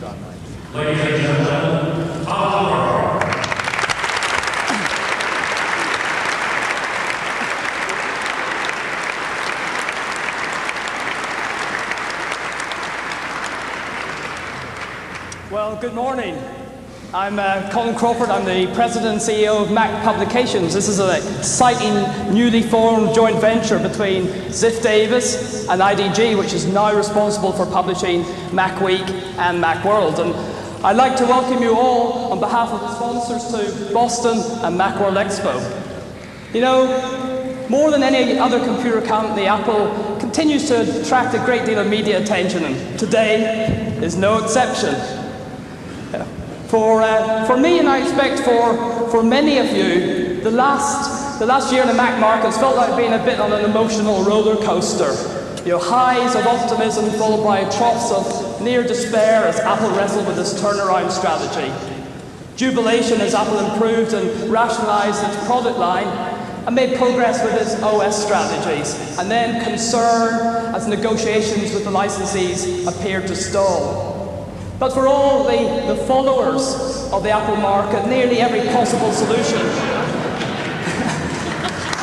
God, no. Ladies and gentlemen, Apple. Well, good morning. I'm Colin Crawford. I'm the President and CEO of Mac Publications. This is an exciting, newly formed joint venture between Ziff Davis and IDG, which is now responsible for publishing Macweek and Macworld. And I'd like to welcome you all on behalf of the sponsors to Boston and Macworld Expo. You know, more than any other computer company, Apple continues to attract a great deal of media attention, and today is no exception. For me, and I expect for many of you, the last year in the Mac markets felt like being a bit on an emotional roller coaster. You know, highs of optimism followed by troughs of near despair as Apple wrestled with its turnaround strategy. Jubilation as Apple improved and rationalized its product line and made progress with its OS strategies, and then concern as negotiations with the licensees appeared to stall. But for all the followers of the Apple market, nearly every possible solution,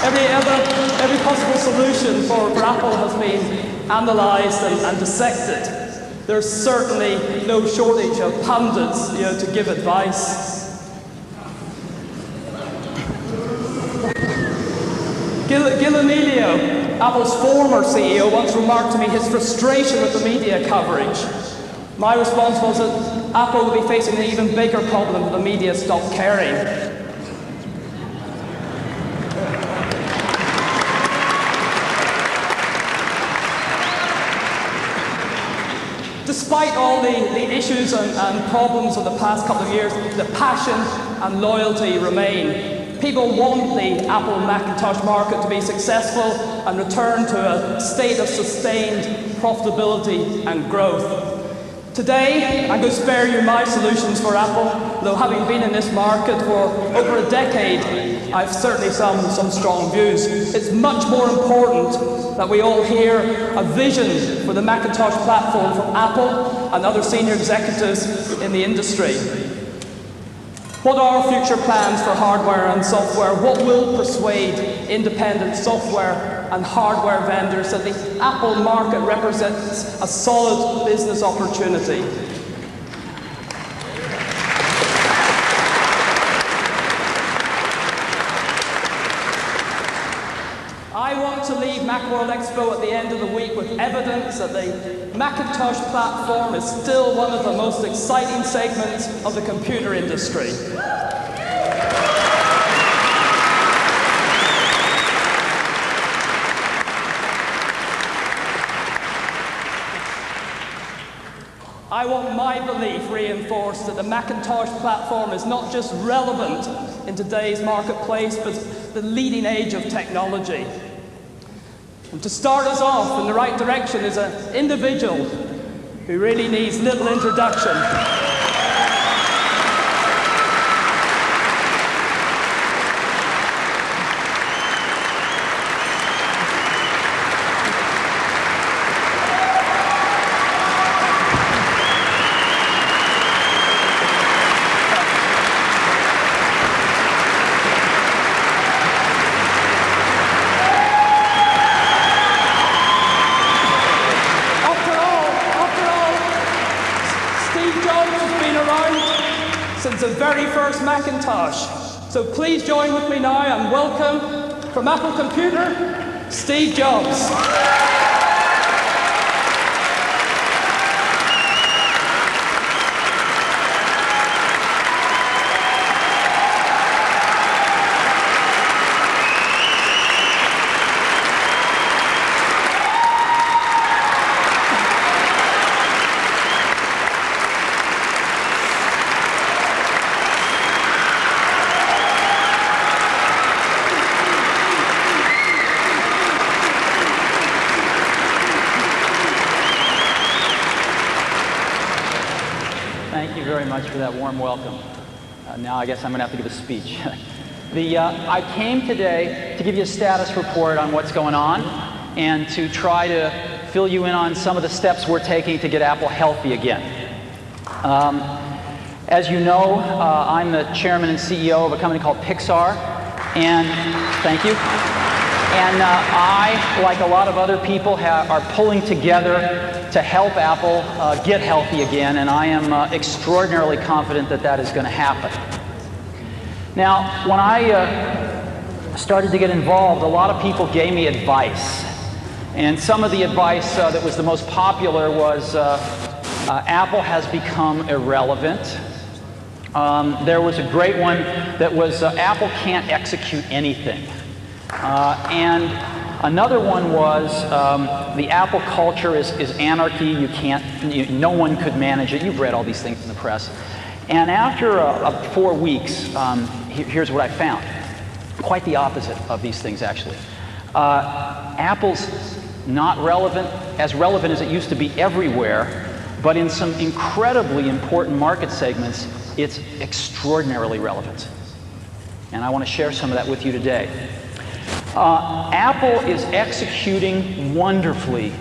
every possible solution for Apple has been analysed and dissected. There's certainly no shortage of pundits, to give advice. Gil Amelio, Apple's former CEO, once remarked to me his frustration with the media coverage. My response was that Apple will be facing an even bigger problem if the media stop caring. Despite all the issues and problems of the past couple of years, the passion and loyalty remain. People want the Apple Macintosh market to be successful and return to a state of sustained profitability and growth. Today, I'm going to spare you my solutions for Apple, though having been in this market for over a decade, I've certainly some strong views. It's much more important that we all hear a vision for the Macintosh platform from Apple and other senior executives in the industry. What are future plans for hardware and software? What will persuade independent software and hardware vendors that the Apple market represents a solid business opportunity? I want to leave Macworld Expo at the end of the week with evidence that the Macintosh platform is still one of the most exciting segments of the computer industry. I want my belief reinforced that the Macintosh platform is not just relevant in today's marketplace, but the leading edge of technology. And to start us off in the right direction is an individual who really needs little introduction. Since the very first Macintosh. So please join with me now and welcome from Apple Computer, Steve Jobs. Thank you very much for that warm welcome. Now I guess I'm going to have to give a speech. I came today to give you a status report on what's going on and to try to fill you in on some of the steps we're taking to get Apple healthy again. As you know, I'm the chairman and CEO of a company called Pixar, and thank you. And I, like a lot of other people, are pulling together to help Apple get healthy again, and I am extraordinarily confident that that is going to happen. Now, when I started to get involved, a lot of people gave me advice. And some of the advice that was the most popular was Apple has become irrelevant. There was a great one that was Apple can't execute anything. And another one was the Apple culture is anarchy. You can't, no one could manage it. You've read all these things in the press. And after 4 weeks, here's what I found. Quite the opposite of these things, actually. Apple's not relevant, as relevant as it used to be everywhere, but in some incredibly important market segments, it's extraordinarily relevant. And I want to share some of that with you today. Apple is executing wonderfully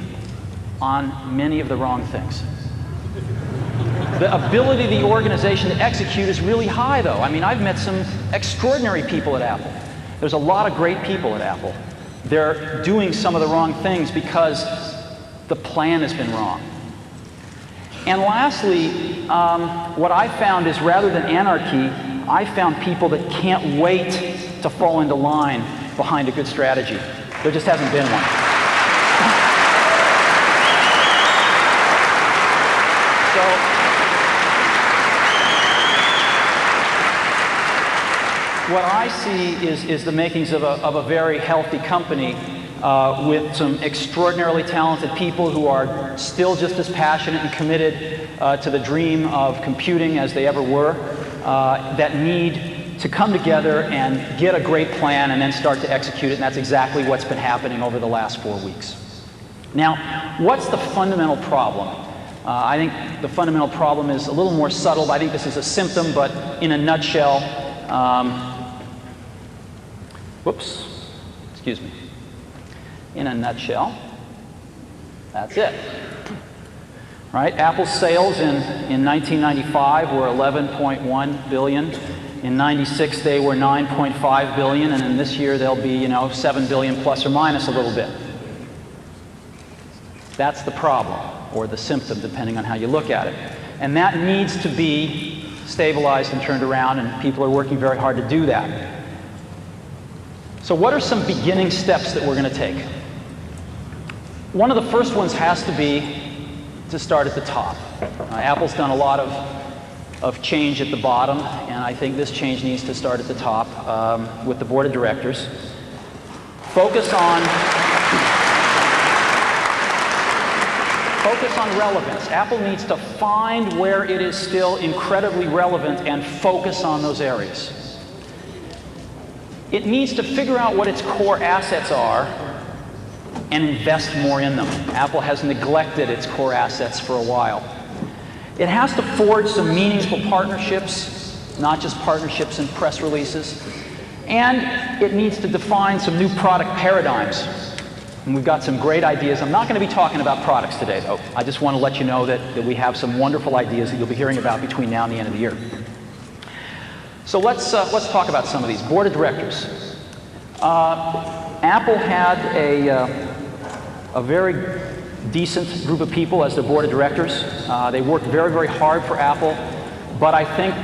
on many of the wrong things. The ability of the organization to execute is really high, though. I mean, I've met some extraordinary people at Apple. There's a lot of great people at Apple. They're doing some of the wrong things because the plan has been wrong. And lastly, what I found is rather than anarchy, I found people that can't wait to fall into line behind a good strategy. There just hasn't been one. So, what I see is the makings of a very healthy company with some extraordinarily talented people who are still just as passionate and committed to the dream of computing as they ever were, that need to come together and get a great plan and then start to execute it, and that's exactly what's been happening over the last 4 weeks. Now, what's the fundamental problem? I think the fundamental problem is a little more subtle. I think this is a symptom, but in a nutshell, whoops, excuse me. In a nutshell, that's it. Right? Apple's sales in 1995 were 11.1 billion. In 96 they were 9.5 billion, and in this year they'll be, 7 billion plus or minus a little bit. That's the problem, or the symptom, depending on how you look at it. And that needs to be stabilized and turned around, and people are working very hard to do that. So what are some beginning steps that we're going to take? One of the first ones has to be to start at the top. Apple's done a lot of change at the bottom, and I think this change needs to start at the top with the board of directors. Focus on relevance. Apple needs to find where it is still incredibly relevant and focus on those areas. It needs to figure out what its core assets are and invest more in them. Apple has neglected its core assets for a while. It has to forge some meaningful partnerships, not just partnerships and press releases. And it needs to define some new product paradigms. And we've got some great ideas. I'm not going to be talking about products today, though. I just want to let you know that we have some wonderful ideas that you'll be hearing about between now and the end of the year. So let's talk about some of these. Board of directors. Apple had a very decent group of people as the board of directors. They worked very, very hard for Apple. But I think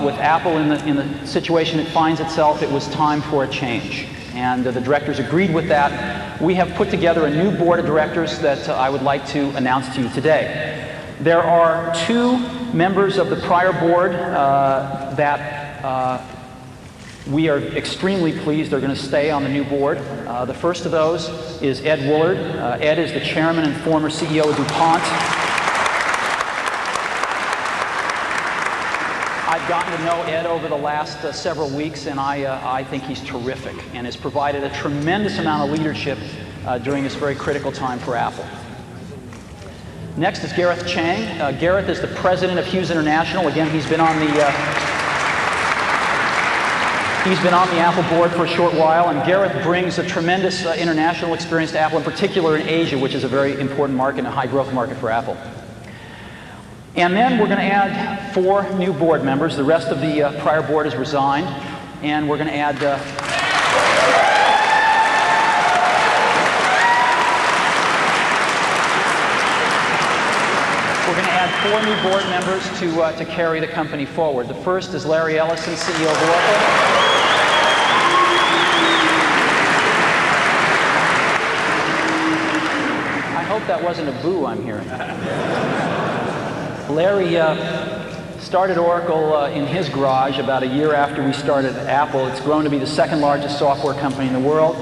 with Apple in the situation it finds itself, it was time for a change. And the directors agreed with that. We have put together a new board of directors that I would like to announce to you today. There are 2 members of the prior board that we are extremely pleased are going to stay on the new board. The first of those is Ed Woolard. Ed is the chairman and former CEO of DuPont. I've gotten to know Ed over the last several weeks, and I think he's terrific and has provided a tremendous amount of leadership during this very critical time for Apple. Next is Gareth Chang. Gareth is the president of Hughes International. Again, he's been on the Apple board for a short while, and Gareth brings a tremendous international experience to Apple, in particular in Asia, which is a very important market and a high-growth market for Apple. And then we're going to add 4 new board members. The rest of the prior board has resigned. And we're going to add... we're going to add 4 new board members to carry the company forward. The first is Larry Ellison, CEO of Oracle. I hope that wasn't a boo I'm hearing. Larry started Oracle in his garage about a year after we started Apple. It's grown to be the 2nd largest software company in the world.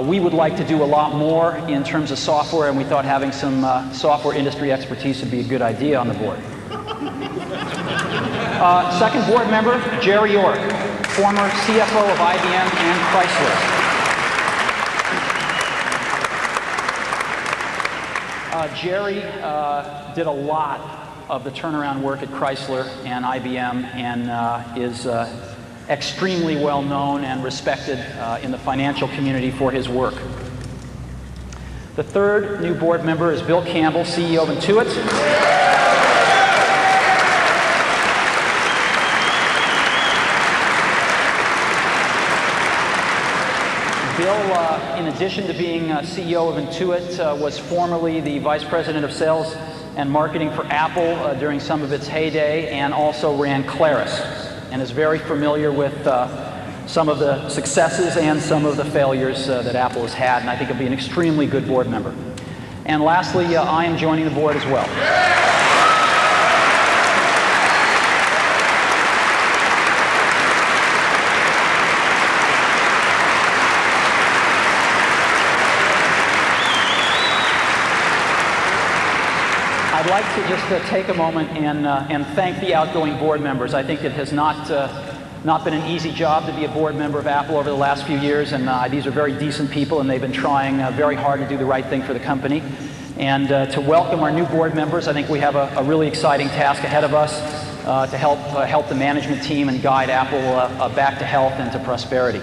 We would like to do a lot more in terms of software, and we thought having some software industry expertise would be a good idea on the board. Second board member, Jerry York, former CFO of IBM and Chrysler. Jerry did a lot of the turnaround work at Chrysler and IBM and is extremely well known and respected in the financial community for his work. The third new board member is Bill Campbell, CEO of Intuit. Bill, in addition to being CEO of Intuit, was formerly the Vice President of Sales and Marketing for Apple during some of its heyday, and also ran Claris, and is very familiar with some of the successes and some of the failures that Apple has had, and I think he'll be an extremely good board member. And lastly, I am joining the board as well. I'd like to just take a moment and thank the outgoing board members. I think it has not been an easy job to be a board member of Apple over the last few years, and these are very decent people, and they've been trying very hard to do the right thing for the company. And to welcome our new board members, I think we have a really exciting task ahead of us to help the management team and guide Apple back to health and to prosperity.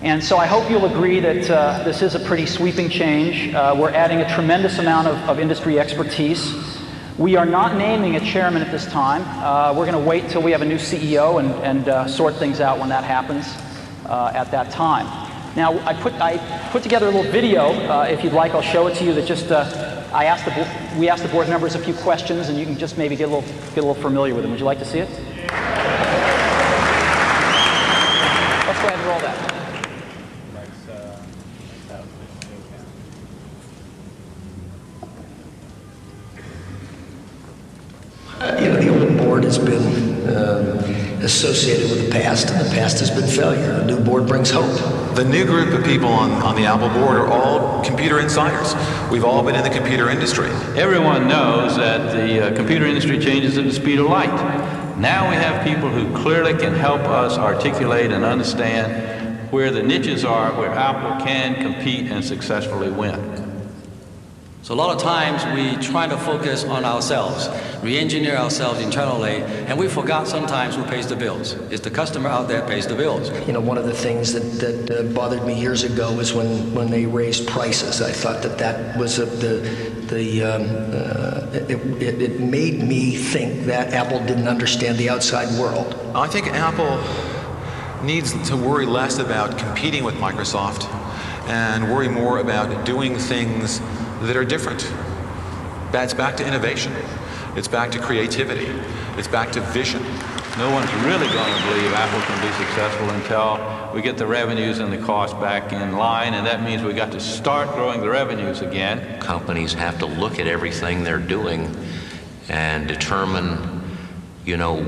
And so I hope you'll agree that this is a pretty sweeping change. We're adding a tremendous amount of industry expertise. We are not naming a chairman at this time. We're going to wait till we have a new CEO and sort things out when that happens at that time. Now, I put together a little video. If you'd like, I'll show it to you. That just we asked the board members a few questions, and you can just maybe get a little familiar with them. Would you like to see it? Let's go ahead and roll that. The old board has been associated with the past, and the past has been failure. A new board brings hope. The new group of people on the Apple board are all computer insiders. We've all been in the computer industry. Everyone knows that the computer industry changes at the speed of light. Now we have people who clearly can help us articulate and understand where the niches are, where Apple can compete and successfully win. So a lot of times we try to focus on ourselves, re-engineer ourselves internally, and we forgot sometimes who pays the bills. It's the customer out there pays the bills. One of the things that bothered me years ago was when they raised prices. I thought that was it made me think that Apple didn't understand the outside world. I think Apple needs to worry less about competing with Microsoft and worry more about doing things that are different. That's back to innovation. It's back to creativity. It's back to vision. No one's really going to believe Apple can be successful until we get the revenues and the costs back in line, and that means we got to start growing the revenues again. Companies have to look at everything they're doing and determine,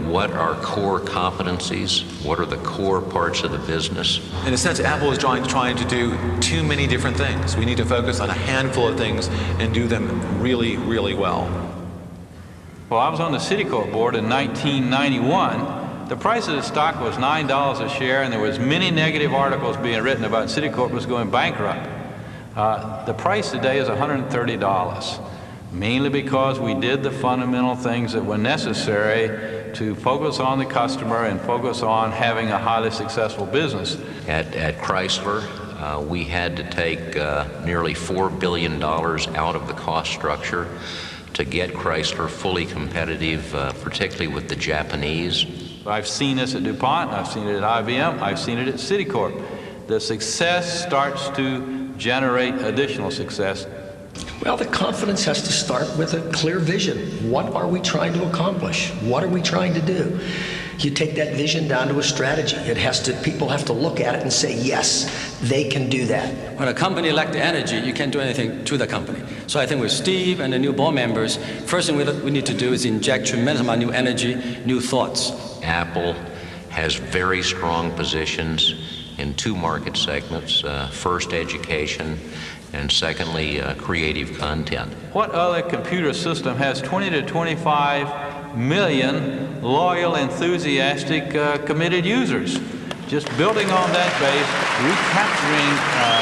what are core competencies, what are the core parts of the business. In a sense, Apple is trying to do too many different things. We need to focus on a handful of things and do them really, really well. Well, I was on the Citicorp board in 1991. The price of the stock was $9 a share, and there was many negative articles being written about Citicorp was going bankrupt. The price today is $130. Mainly because we did the fundamental things that were necessary to focus on the customer and focus on having a highly successful business. At Chrysler, we had to take nearly $4 billion out of the cost structure to get Chrysler fully competitive, particularly with the Japanese? I've seen this at DuPont, I've seen it at IBM, I've seen it at Citicorp. The success starts to generate additional success. Well, the confidence has to start with a clear vision. What are we trying to accomplish? What are we trying to do? You take that vision down to a strategy. People have to look at it and say, yes, they can do that. When a company lacks the energy, you can't do anything to the company. So I think with Steve and the new board members, first thing we need to do is inject tremendous amount of new energy, new thoughts. Apple has very strong positions in two market segments. First, education, and secondly, creative content. What other computer system has 20 to 25 million loyal, enthusiastic, committed users? Just building on that base, recapturing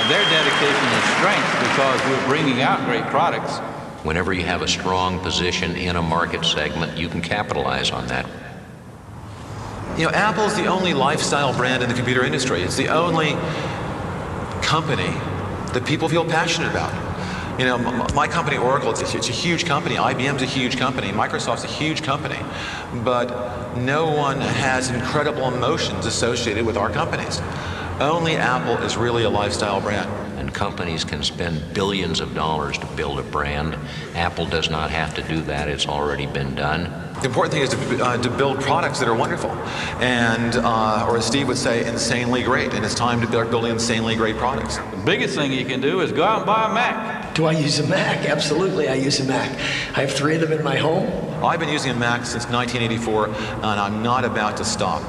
their dedication and strength because we're bringing out great products. Whenever you have a strong position in a market segment, you can capitalize on that. You know, Apple's the only lifestyle brand in the computer industry. It's the only company that people feel passionate about. You know, my company, Oracle, it's a huge company. IBM's a huge company. Microsoft's a huge company. But no one has incredible emotions associated with our companies. Only Apple is really a lifestyle brand. And companies can spend billions of dollars to build a brand. Apple does not have to do that. It's already been done. The important thing is to build products that are wonderful, and or as Steve would say, insanely great. And it's time to start building insanely great products. The biggest thing you can do is go out and buy a Mac. Do I use a Mac? Absolutely, I use a Mac. I have 3 of them in my home. I've been using a Mac since 1984, and I'm not about to stop.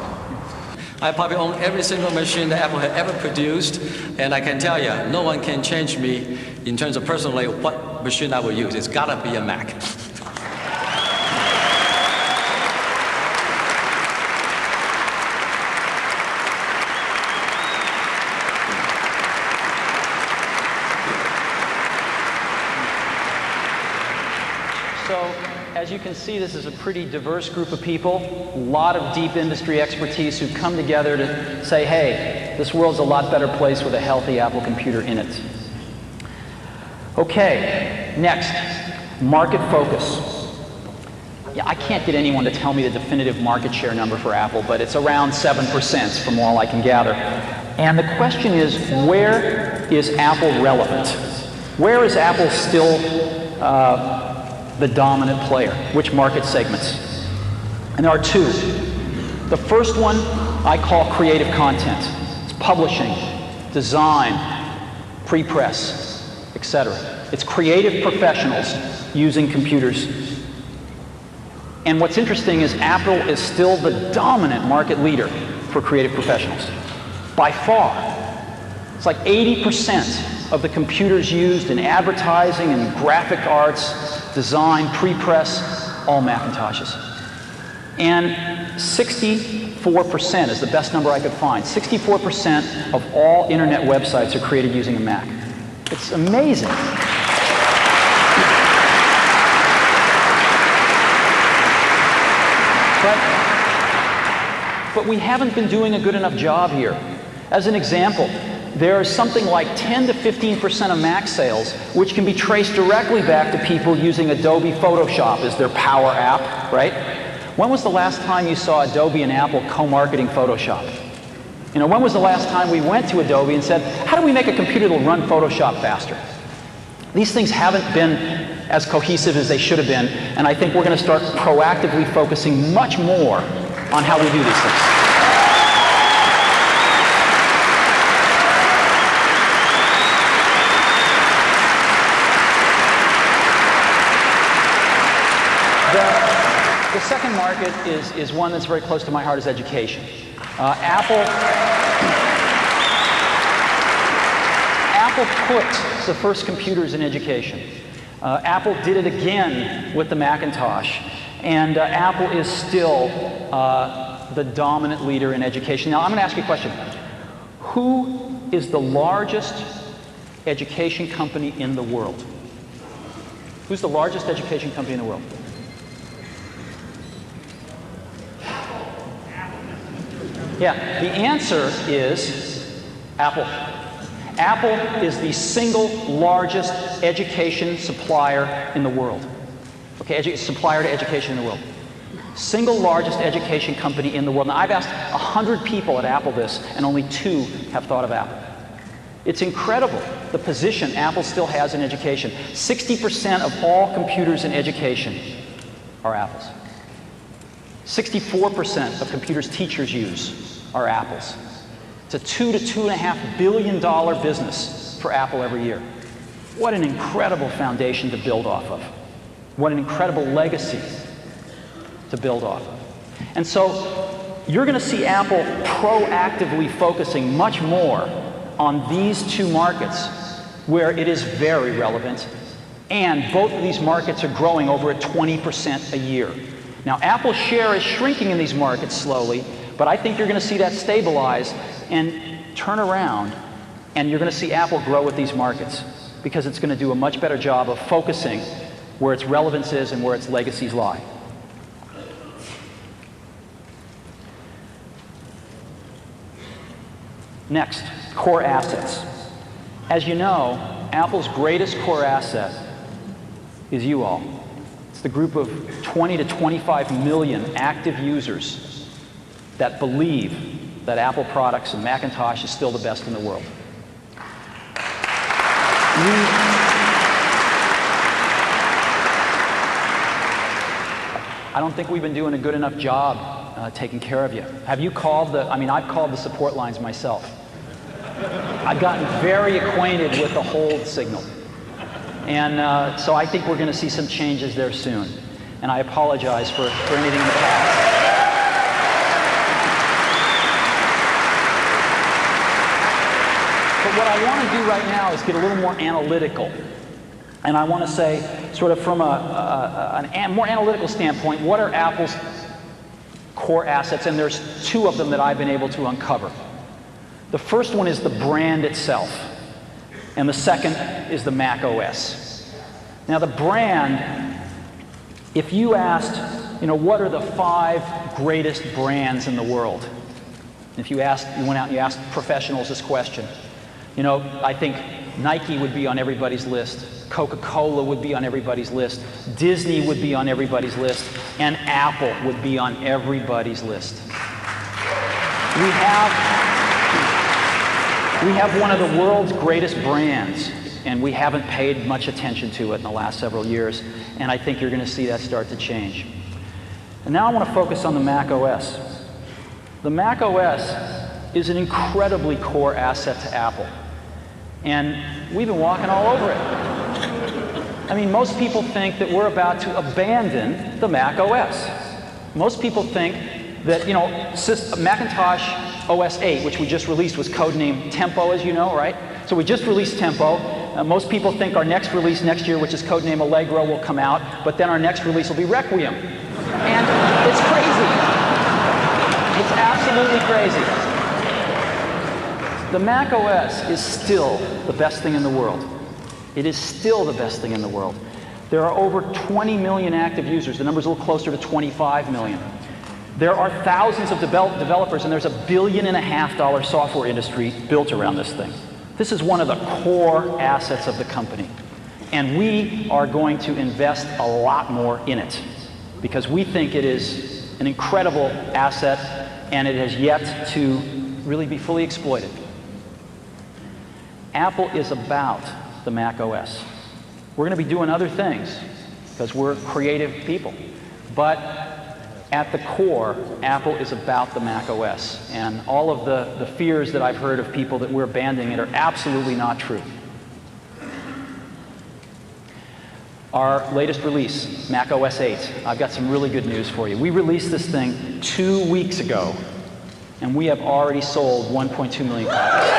I probably own every single machine that Apple had ever produced, and I can tell you, no one can change me in terms of personally what machine I will use. It's gotta be a Mac. So, as you can see, this is a pretty diverse group of people, a lot of deep industry expertise who've come together to say, hey, this world's a lot better place with a healthy Apple computer in it. Okay, next, market focus. Yeah, I can't get anyone to tell me the definitive market share number for Apple, but it's around 7% from all I can gather. And the question is, where is Apple relevant? Where is Apple still the dominant player? Which market segments? And there are 2. The first one I call creative content. It's publishing, design, pre-press, etc. It's creative professionals using computers. And what's interesting is Apple is still the dominant market leader for creative professionals. By far. It's like 80% of the computers used in advertising and graphic arts, design, pre-press, all Macintoshes. And 64% is the best number I could find. 64% of all internet websites are created using a Mac. It's amazing. But we haven't been doing a good enough job here. As an example, there is something like 10 to 15% of Mac sales which can be traced directly back to people using Adobe Photoshop as their power app, right? When was the last time you saw Adobe and Apple co-marketing Photoshop? You know, when was the last time we went to Adobe and said, how do we make a computer that'll run Photoshop faster? These things haven't been as cohesive as they should have been, and I think we're going to start proactively focusing much more on how we do these things. The second market is one that's very close to my heart, is education. Apple put the first computers in education. Apple did it again with the Macintosh. And Apple is still the dominant leader in education. Now, I'm going to ask you a question. Who is the largest education company in the world? Who's the largest education company in the world? Yeah, the answer is Apple. Apple is the single largest education supplier in the world. Okay, supplier to education in the world. Single largest education company in the world. Now, I've asked 100 people at Apple this, and only 2 have thought of Apple. It's incredible the position Apple still has in education. 60% of all computers in education are Apple's. 64% of computers teachers use are Apple's. It's a $2 to $2.5 billion business for Apple every year. What an incredible foundation to build off of. What an incredible legacy to build off of. And so you're going to see Apple proactively focusing much more on these 2 markets where it is very relevant, and both of these markets are growing over at 20% a year. Now, Apple's share is shrinking in these markets slowly, but I think you're going to see that stabilize and turn around, and you're going to see Apple grow with these markets because it's going to do a much better job of focusing where its relevance is and where its legacies lie. Next, core assets. As you know, Apple's greatest core asset is you all. It's the group of 20 to 25 million active users that believe that Apple products and Macintosh is still the best in the world. I don't think we've been doing a good enough job taking care of you. Have you called I've called the support lines myself. I've gotten very acquainted with the hold signal. And so I think we're going to see some changes there soon. And I apologize for anything in the past. But what I want to do right now is get a little more analytical. And I want to say, sort of from a more analytical standpoint, what are Apple's core assets? And there's 2 of them that I've been able to uncover. The first one is the brand itself, and the second is the Mac OS. Now, the brand, if you asked, what are the 5 greatest brands in the world? If you went out and you asked professionals this question, I think Nike would be on everybody's list, Coca-Cola would be on everybody's list, Disney would be on everybody's list, and Apple would be on everybody's list. We have one of the world's greatest brands, and we haven't paid much attention to it in the last several years, and I think you're going to see that start to change. And now I want to focus on the Mac OS. The Mac OS is an incredibly core asset to Apple, and we've been walking all over it. Most people think that we're about to abandon the Mac OS. Most people think that, Macintosh OS 8, which we just released, was codenamed Tempo, as you know, right? So we just released Tempo. Most people think our next release next year, which is codenamed Allegro, will come out, but then our next release will be Requiem. And it's crazy. It's absolutely crazy. The Mac OS is still the best thing in the world. It is still the best thing in the world. There are over 20 million active users. The number's a little closer to 25 million. There are thousands of developers, and there's $1.5 billion software industry built around this thing. This is one of the core assets of the company. And we are going to invest a lot more in it because we think it is an incredible asset and it has yet to really be fully exploited. Apple is about the Mac OS. We're going to be doing other things because we're creative people. But at the core, Apple is about the Mac OS. And all of the fears that I've heard of people that we're abandoning it are absolutely not true. Our latest release, Mac OS 8, I've got some really good news for you. We released this thing 2 weeks ago, and we have already sold 1.2 million copies.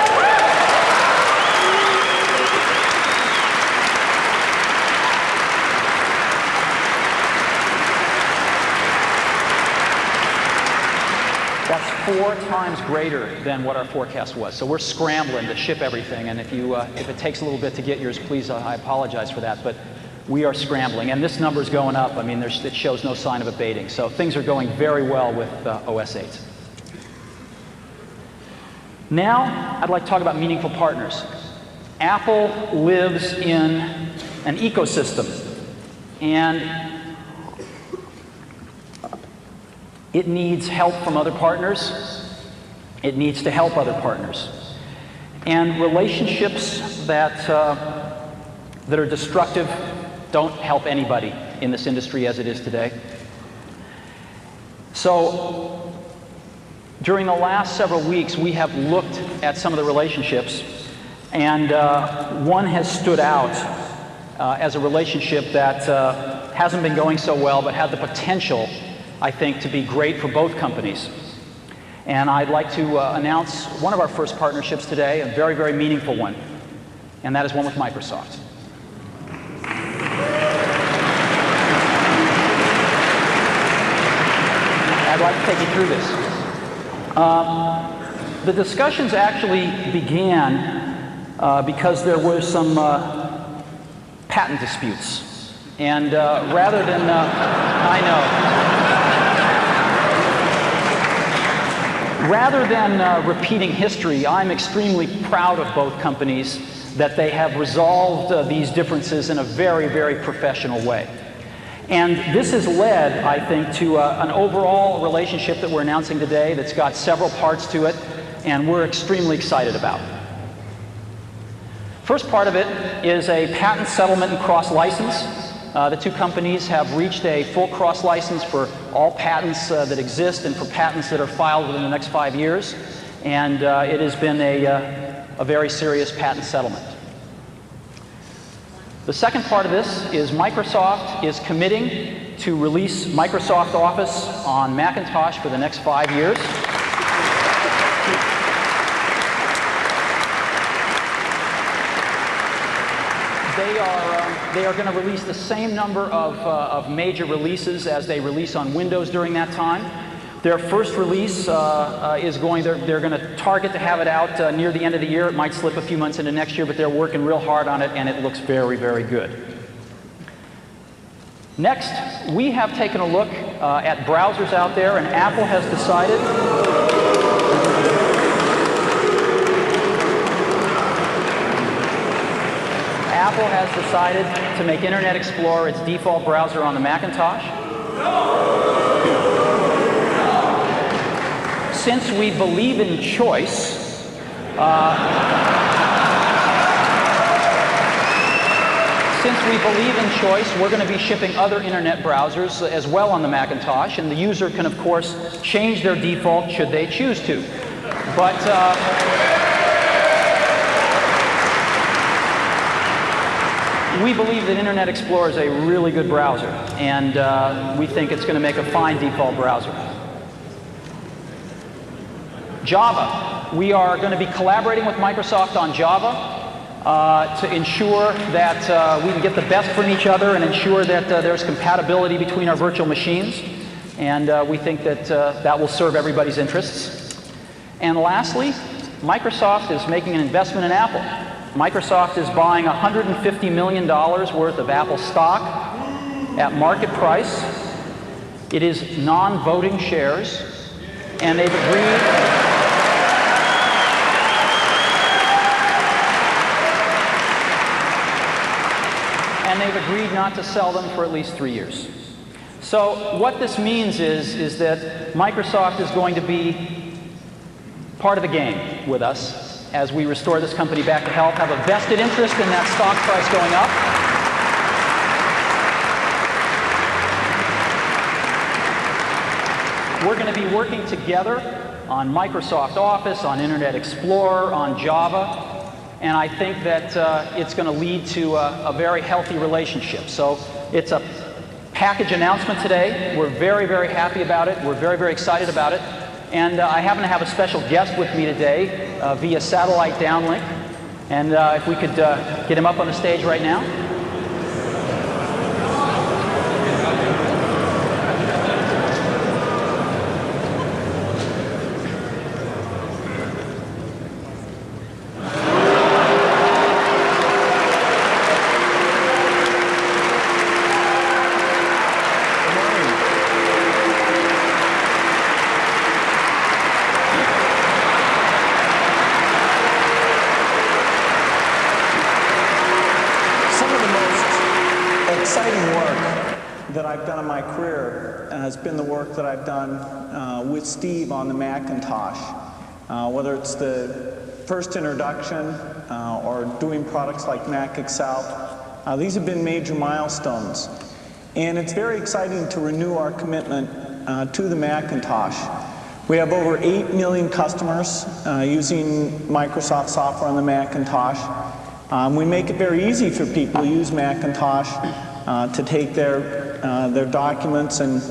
That's 4 times greater than what our forecast was. So we're scrambling to ship everything, and if it takes a little bit to get yours, please, I apologize for that, but we are scrambling, and this number's going up. I mean, it shows no sign of abating. So things are going very well with OS 8. Now, I'd like to talk about meaningful partners. Apple lives in an ecosystem, and It needs help from other partners. It needs to help other partners. And relationships that are destructive don't help anybody in this industry as it is today. So during the last several weeks, we have looked at some of the relationships, and one has stood out as a relationship that hasn't been going so well, but had the potential, I think, to be great for both companies. And I'd like to announce one of our first partnerships today, a very, very meaningful one, and that is one with Microsoft. I'd like to take you through this. The discussions actually began because there were some patent disputes. And rather than, I know, rather than repeating history, I'm extremely proud of both companies that they have resolved these differences in a very, very professional way. And this has led, I think, to an overall relationship that we're announcing today that's got several parts to it, and we're extremely excited about. First part of it is a patent settlement and cross-license. The two companies have reached a full cross-license for all patents that exist and for patents that are filed within the next 5 years, and it has been a very serious patent settlement. The second part of this is Microsoft is committing to release Microsoft Office on Macintosh for the next 5 years. They are going to release the same number of major releases as they release on Windows during that time. Their first release is going, they're going to target to have it out near the end of the year. It might slip a few months into next year, but they're working real hard on it, and it looks very, very good. Next, we have taken a look at browsers out there, and Apple has decided to make Internet Explorer its default browser on the Macintosh. Since we believe in choice, we're going to be shipping other internet browsers as well on the Macintosh, and the user can, of course, change their default should they choose to. But we believe that Internet Explorer is a really good browser, and we think it's going to make a fine default browser. Java. We are going to be collaborating with Microsoft on Java to ensure that we can get the best from each other and ensure that there's compatibility between our virtual machines. And we think that that will serve everybody's interests. And lastly, Microsoft is making an investment in Apple. Microsoft is buying $150 million worth of Apple stock at market price. It is non-voting shares, and they've agreed not to sell them for at least 3 years. So what this means is that Microsoft is going to be part of the game with us as we restore this company back to health, have a vested interest in that stock price going up. We're going to be working together on Microsoft Office, on Internet Explorer, on Java, and I think that it's going to lead to a very healthy relationship. So it's a package announcement today. We're very, very happy about it. We're very, very excited about it. And I happen to have a special guest with me today via satellite downlink. And if we could get him up on the stage right now. Some of that I've done in my career has been the work that I've done with Steve on the Macintosh. Whether it's the first introduction or doing products like Mac Excel, these have been major milestones. And it's very exciting to renew our commitment to the Macintosh. We have over 8 million customers using Microsoft software on the Macintosh. We make it very easy for people to use Macintosh to take their documents and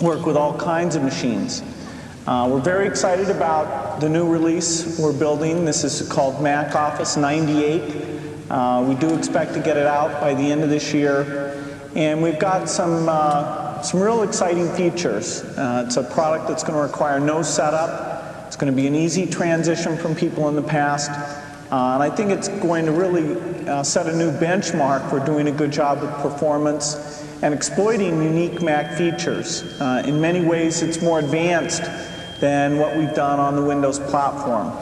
work with all kinds of machines. We're very excited about the new release we're building. This is called Mac Office 98. We do expect to get it out by the end of this year. And we've got some real exciting features. It's a product that's going to require no setup. It's going to be an easy transition from people in the past. And I think it's going to really set a new benchmark for doing a good job with performance and exploiting unique Mac features. In many ways, it's more advanced than what we've done on the Windows platform.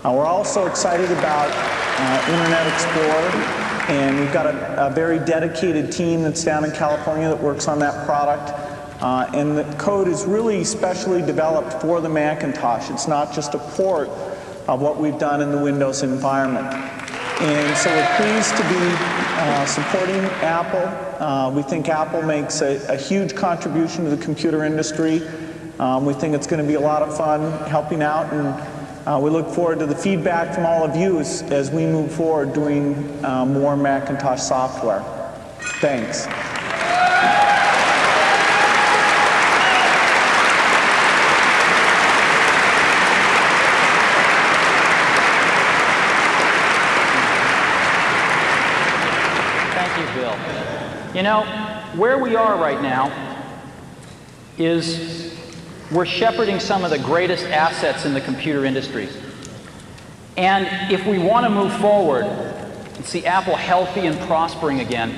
We're also excited about Internet Explorer. And we've got a very dedicated team that's down in California that works on that product. And the code is really specially developed for the Macintosh. It's not just a port of what we've done in the Windows environment. And so we're pleased to be supporting Apple. We think Apple makes a huge contribution to the computer industry. We think it's going to be a lot of fun helping out, and we look forward to the feedback from all of you as we move forward doing more Macintosh software. Thanks. Thank you, Bill. You know, where we are right now is we're shepherding some of the greatest assets in the computer industry. And if we want to move forward and see Apple healthy and prospering again,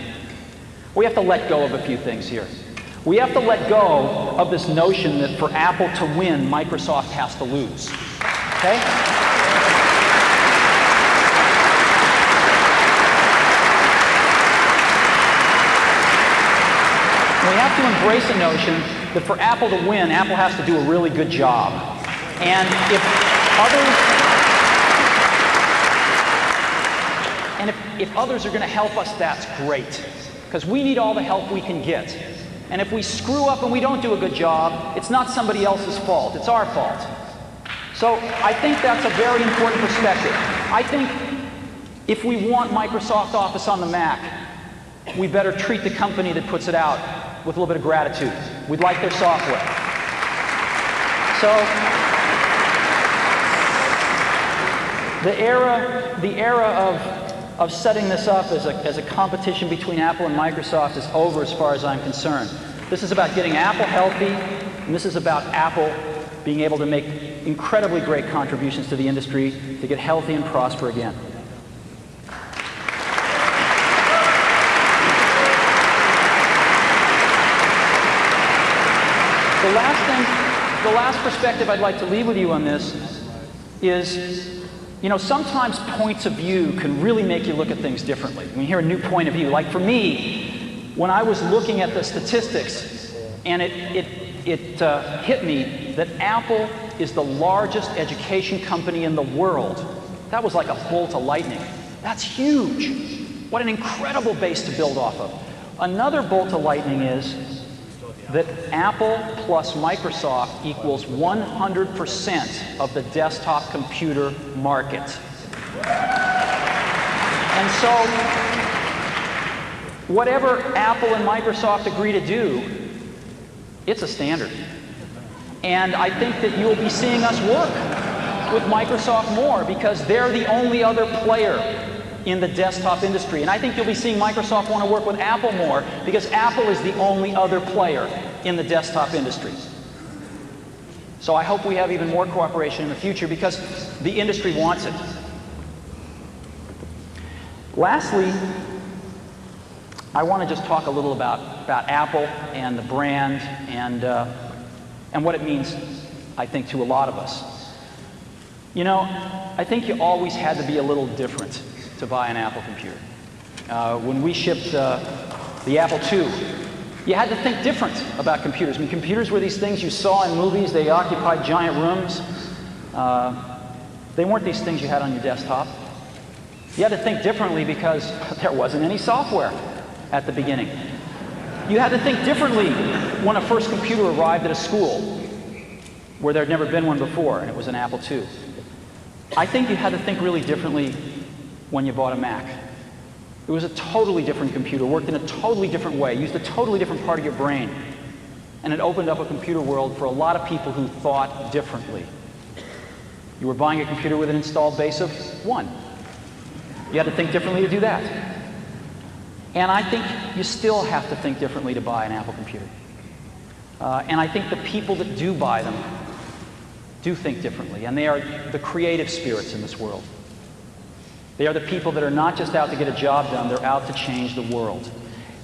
we have to let go of a few things here. We have to let go of this notion that for Apple to win, Microsoft has to lose. Okay? We have to embrace the notion that for Apple to win, Apple has to do a really good job. And if others are going to help us, that's great. Because we need all the help we can get. And if we screw up and we don't do a good job, it's not somebody else's fault, it's our fault. So I think that's a very important perspective. I think if we want Microsoft Office on the Mac, we better treat the company that puts it out with a little bit of gratitude. We'd like their software. So the era of setting this up as a competition between Apple and Microsoft is over as far as I'm concerned. This is about getting Apple healthy, and this is about Apple being able to make incredibly great contributions to the industry to get healthy and prosper again. The last perspective I'd like to leave with you on this is, you know, sometimes points of view can really make you look at things differently. When you hear a new point of view, like for me, when I was looking at the statistics, and it hit me that Apple is the largest education company in the world. That was like a bolt of lightning. That's huge. What an incredible base to build off of. Another bolt of lightning is that Apple plus Microsoft equals 100% of the desktop computer market. And so, whatever Apple and Microsoft agree to do, it's a standard. And I think that you'll be seeing us work with Microsoft more because they're the only other player in the desktop industry. And I think you'll be seeing Microsoft want to work with Apple more because Apple is the only other player in the desktop industry. So I hope we have even more cooperation in the future because the industry wants it. Lastly, I want to just talk a little about Apple and the brand and what it means, I think, to a lot of us. You know, I think you always had to be a little different to buy an Apple computer. When we shipped the Apple II, You had to think different about computers. I mean, computers were these things you saw in movies. They occupied giant rooms. They weren't these things you had on your desktop. You had to think differently because there wasn't any software at the beginning. You had to think differently when a first computer arrived at a school where there had never been one before, and it was an Apple II. I think you had to think really differently when you bought a Mac. It was a totally different computer, worked in a totally different way, used a totally different part of your brain, and it opened up a computer world for a lot of people who thought differently. You were buying a computer with an installed base of 1. You had to think differently to do that. And I think you still have to think differently to buy an Apple computer. And I think the people that do buy them do think differently, and they are the creative spirits in this world. They are the people that are not just out to get a job done, they're out to change the world.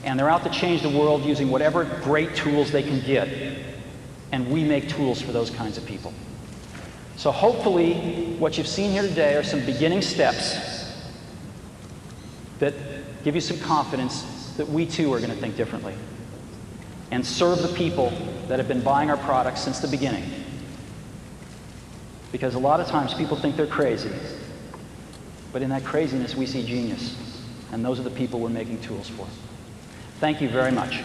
And they're out to change the world using whatever great tools they can get. And we make tools for those kinds of people. So hopefully, what you've seen here today are some beginning steps that give you some confidence that we too are going to think differently and serve the people that have been buying our products since the beginning. Because a lot of times people think they're crazy, but in that craziness we see genius, and those are the people we're making tools for. Thank you very much.